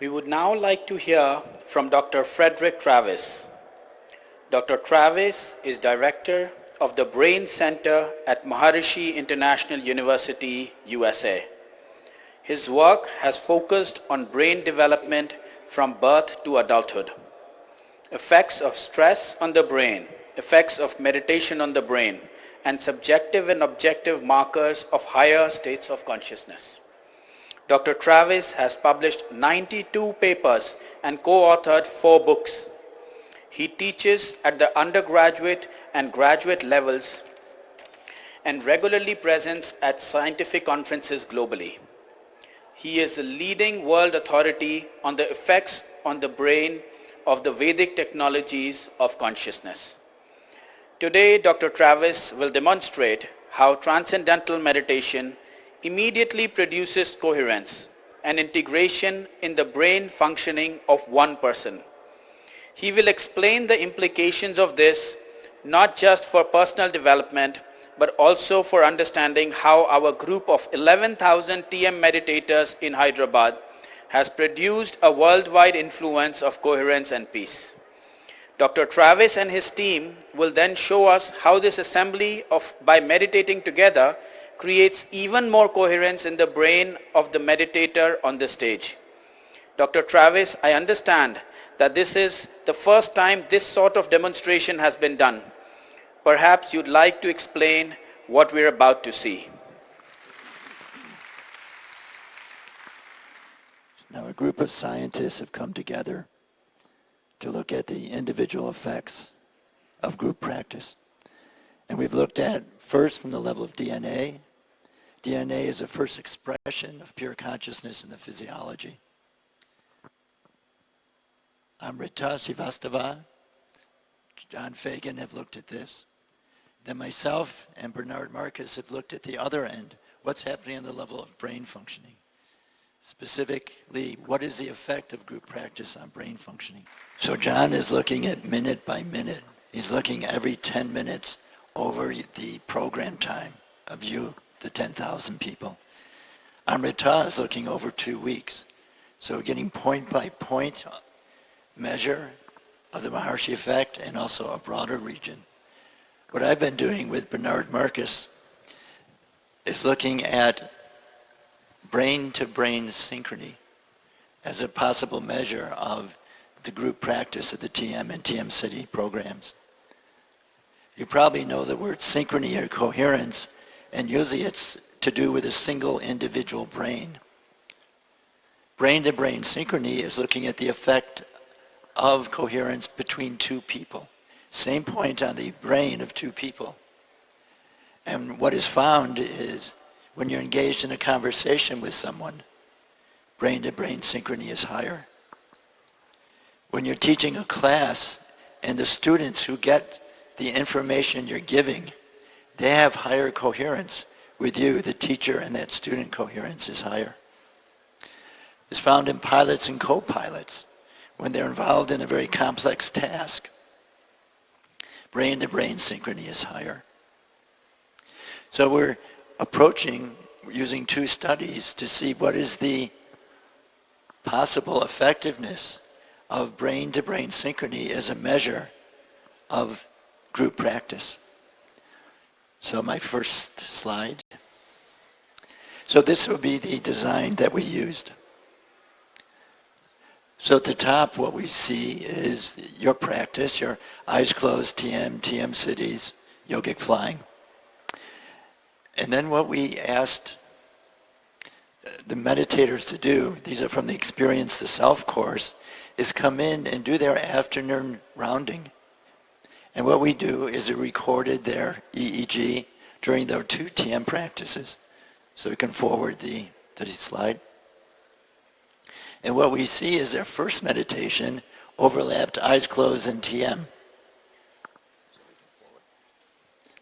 We would now like to hear from Dr. Frederick Travis. Dr. Travis is director of the Brain Center at Maharishi International University, USA. His work has focused on brain development from birth to adulthood, effects of stress on the brain, effects of meditation on the brain, and subjective and objective markers of higher states of consciousness. Dr. Travis has published 92 papers and co-authored 4 books. He teaches at the undergraduate and graduate levels and regularly presents at scientific conferences globally. He is a leading world authority on the effects on the brain of the Vedic technologies of consciousness. Today, Dr. Travis will demonstrate how transcendental meditation immediately produces coherence and integration in the brain functioning of one person. He will explain the implications of this not just for personal development, but also for understanding how our group of 11,000 TM meditators in Hyderabad has produced a worldwide influence of coherence and peace. Dr. Travis and his team will then show us how this assembly by meditating together creates even more coherence in the brain of the meditator on the stage. Dr. Travis, I understand that this is the first time this sort of demonstration has been done. Perhaps you'd like to explain what we're about to see. Now, a group of scientists have come together to look at the individual effects of group practice. And we've looked at first from the level of DNA. DNA is the first expression of pure consciousness in the physiology. Amrita Srivastava, John Fagan have looked at this. Then myself and Bernard Marcus have looked at the other end, what's happening on the level of brain functioning. Specifically, what is the effect of group practice on brain functioning? So John is looking at minute by minute. He's looking every 10 minutes over the program time of you, the 10,000 people. Amrita is looking over 2 weeks. So we're getting point by point measure of the Maharishi effect and also a broader region. What I've been doing with Bernard Marcus is looking at brain-to-brain synchrony as a possible measure of the group practice of the TM and TM City programs. You probably know the word synchrony or coherence, and usually it's to do with a single individual brain. Brain-to-brain synchrony is looking at the effect of coherence between 2 people. Same point on the brain of 2 people. And what is found is when you're engaged in a conversation with someone, brain-to-brain synchrony is higher. When you're teaching a class and the students who get the information you're giving, they have higher coherence with you, the teacher, and that student coherence is higher. It's found in pilots and co-pilots when they're involved in a very complex task. Brain-to-brain synchrony is higher. So we're approaching using 2 studies to see what is the possible effectiveness of brain-to-brain synchrony as a measure of group practice. So my first slide. So this will be the design that we used. So at the top what we see is your practice, your eyes closed, TM cities, yogic flying. And then what we asked the meditators to do, these are from the Experience the Self course, is come in and do their afternoon rounding. And what we do is we recorded their EEG during their 2 TM practices. So we can forward the slide. And what we see is their first meditation overlapped eyes closed and TM.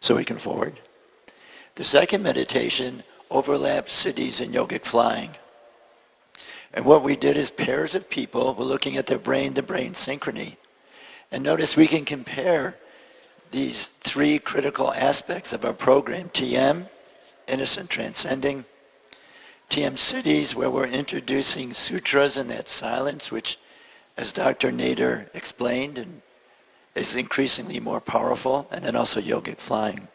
So we can forward. The second meditation overlapped cities and yogic flying. And what we did is pairs of people were looking at their brain-to-brain synchrony. And notice we can compare these 3 critical aspects of our program, TM, innocent transcending, TM cities where we're introducing sutras in that silence, which, as Dr. Nader explained, and is increasingly more powerful, and then also yogic flying.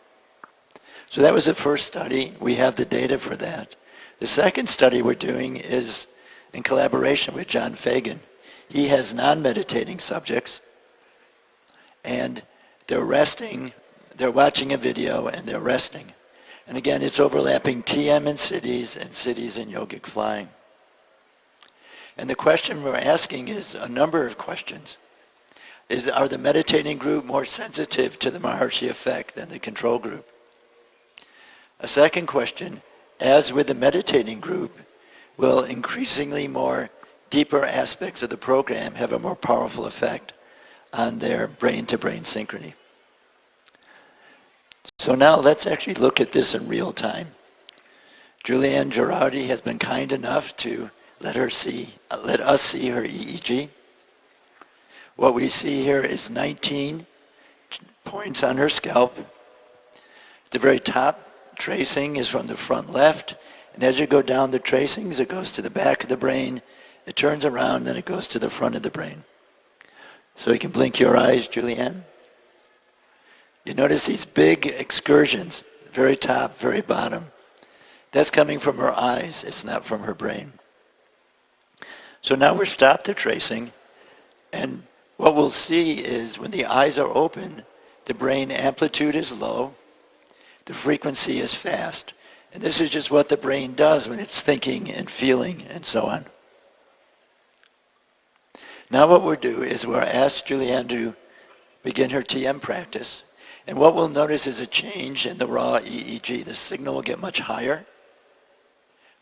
So that was the first study. We have the data for that. The second study we're doing is in collaboration with John Fagan. He has non-meditating subjects, and they're resting, they're watching a video, and they're resting. And again, it's overlapping TM in cities and cities in yogic flying. And the question we're asking is a number of questions. Are the meditating group more sensitive to the Maharishi effect than the control group? A second question, as with the meditating group, will increasingly more deeper aspects of the program have a more powerful effect on their brain-to-brain synchrony? So now let's actually look at this in real time. Julianne Girardi has been kind enough to let us see her EEG. What we see here is 19 points on her scalp. The very top tracing is from the front left, and as you go down the tracings, it goes to the back of the brain, it turns around, then it goes to the front of the brain. So you can blink your eyes, Julianne. You notice these big excursions, very top, very bottom. That's coming from her eyes, it's not from her brain. So now we're stopped the tracing, and what we'll see is when the eyes are open, the brain amplitude is low, the frequency is fast. And this is just what the brain does when it's thinking and feeling and so on. Now what we'll do is we'll ask Julianne to begin her TM practice. And what we'll notice is a change in the raw EEG. The signal will get much higher.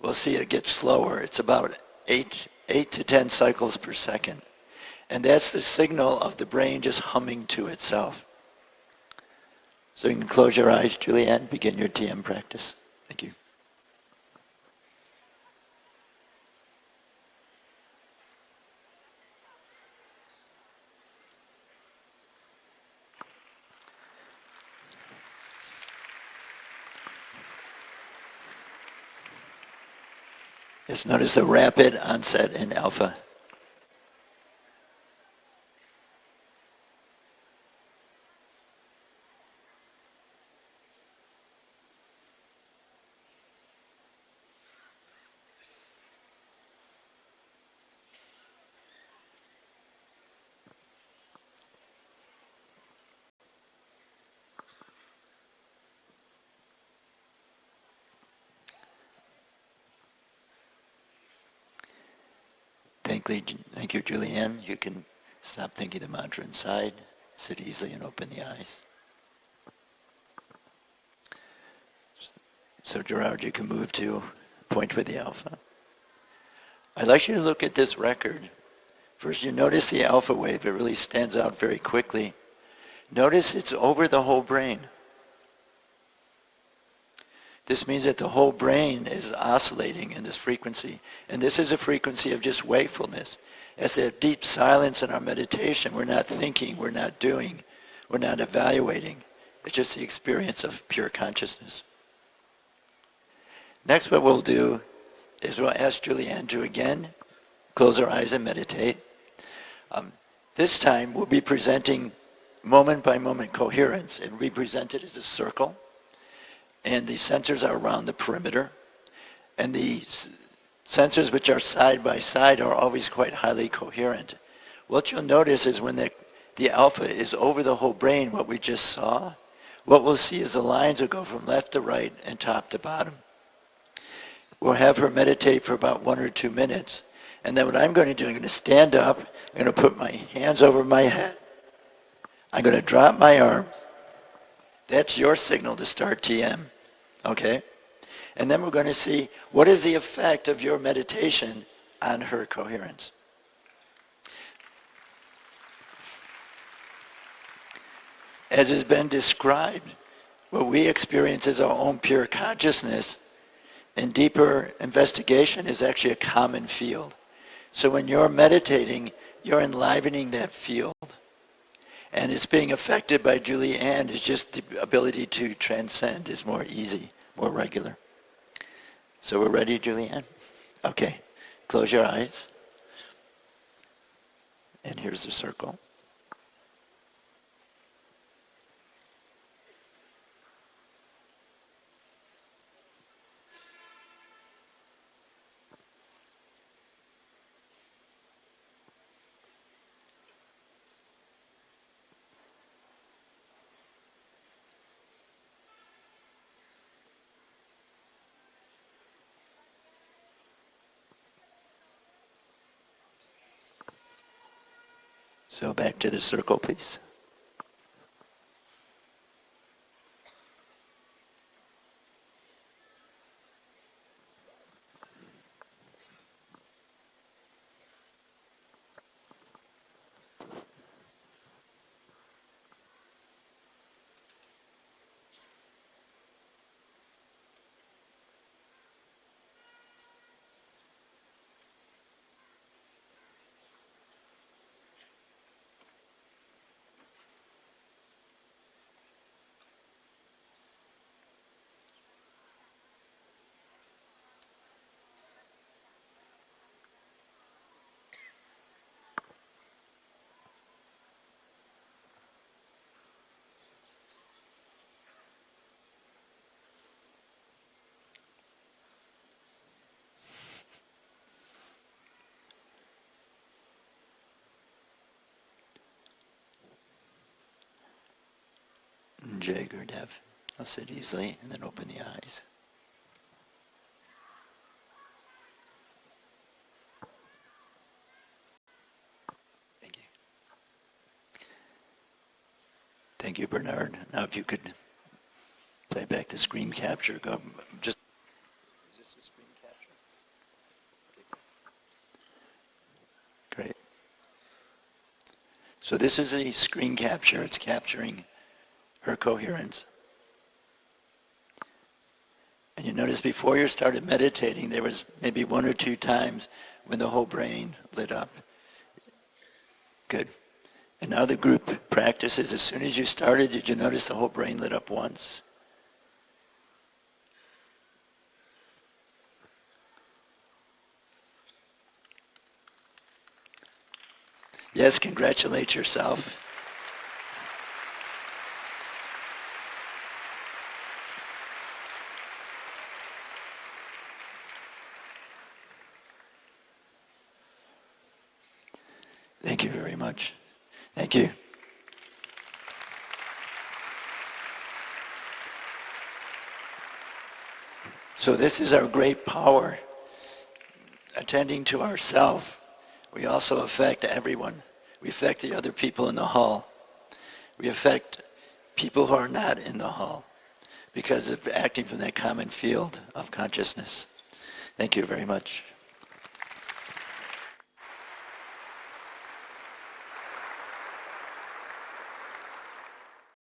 We'll see it get slower. It's about 8 to 10 cycles per second. And that's the signal of the brain just humming to itself. So you can close your eyes, Julianne, begin your TM practice. Thank you. Just notice a rapid onset in alpha. Thank you, Julianne. You can stop thinking the mantra inside, sit easily and open the eyes. So Gerard, you can move to point with the alpha. I'd like you to look at this record. First, you notice the alpha wave. It really stands out very quickly. Notice it's over the whole brain. This means that the whole brain is oscillating in this frequency. And this is a frequency of just wakefulness. As a deep silence in our meditation, we're not thinking, we're not doing, we're not evaluating. It's just the experience of pure consciousness. Next, what we'll do is we'll ask Julianne to again close her eyes and meditate. This time, we'll be presenting moment-by-moment coherence. It will be presented as a circle. And the sensors are around the perimeter. And the sensors which are side by side are always quite highly coherent. What you'll notice is when the alpha is over the whole brain, what we just saw, what we'll see is the lines will go from left to right and top to bottom. We'll have her meditate for about 1 or 2 minutes. And then what I'm going to do, I'm going to stand up, I'm going to put my hands over my head, I'm going to drop my arms. That's your signal to start TM. Okay? And then we're going to see what is the effect of your meditation on her coherence. As has been described, what we experience as our own pure consciousness in deeper investigation is actually a common field. So when you're meditating, you're enlivening that field. And it's being affected by Julianne is just the ability to transcend is more easy, more regular. So we're ready, Julianne? Okay. Close your eyes. And here's the circle. So back to the circle, please. Jay Gurdev. I'll sit easily and then open the eyes. Thank you. Thank you, Bernard. Now if you could play back the screen capture. Go just. Is this a screen capture? Great. So this is a screen capture. It's capturing her coherence. And you notice before you started meditating, there was maybe 1 or 2 times when the whole brain lit up. Good. And now the group practices. As soon as you started, did you notice the whole brain lit up once? Yes, congratulate yourself. Thank you very much. Thank you. So this is our great power. Attending to ourselves, we also affect everyone. We affect the other people in the hall. We affect people who are not in the hall because of acting from that common field of consciousness. Thank you very much.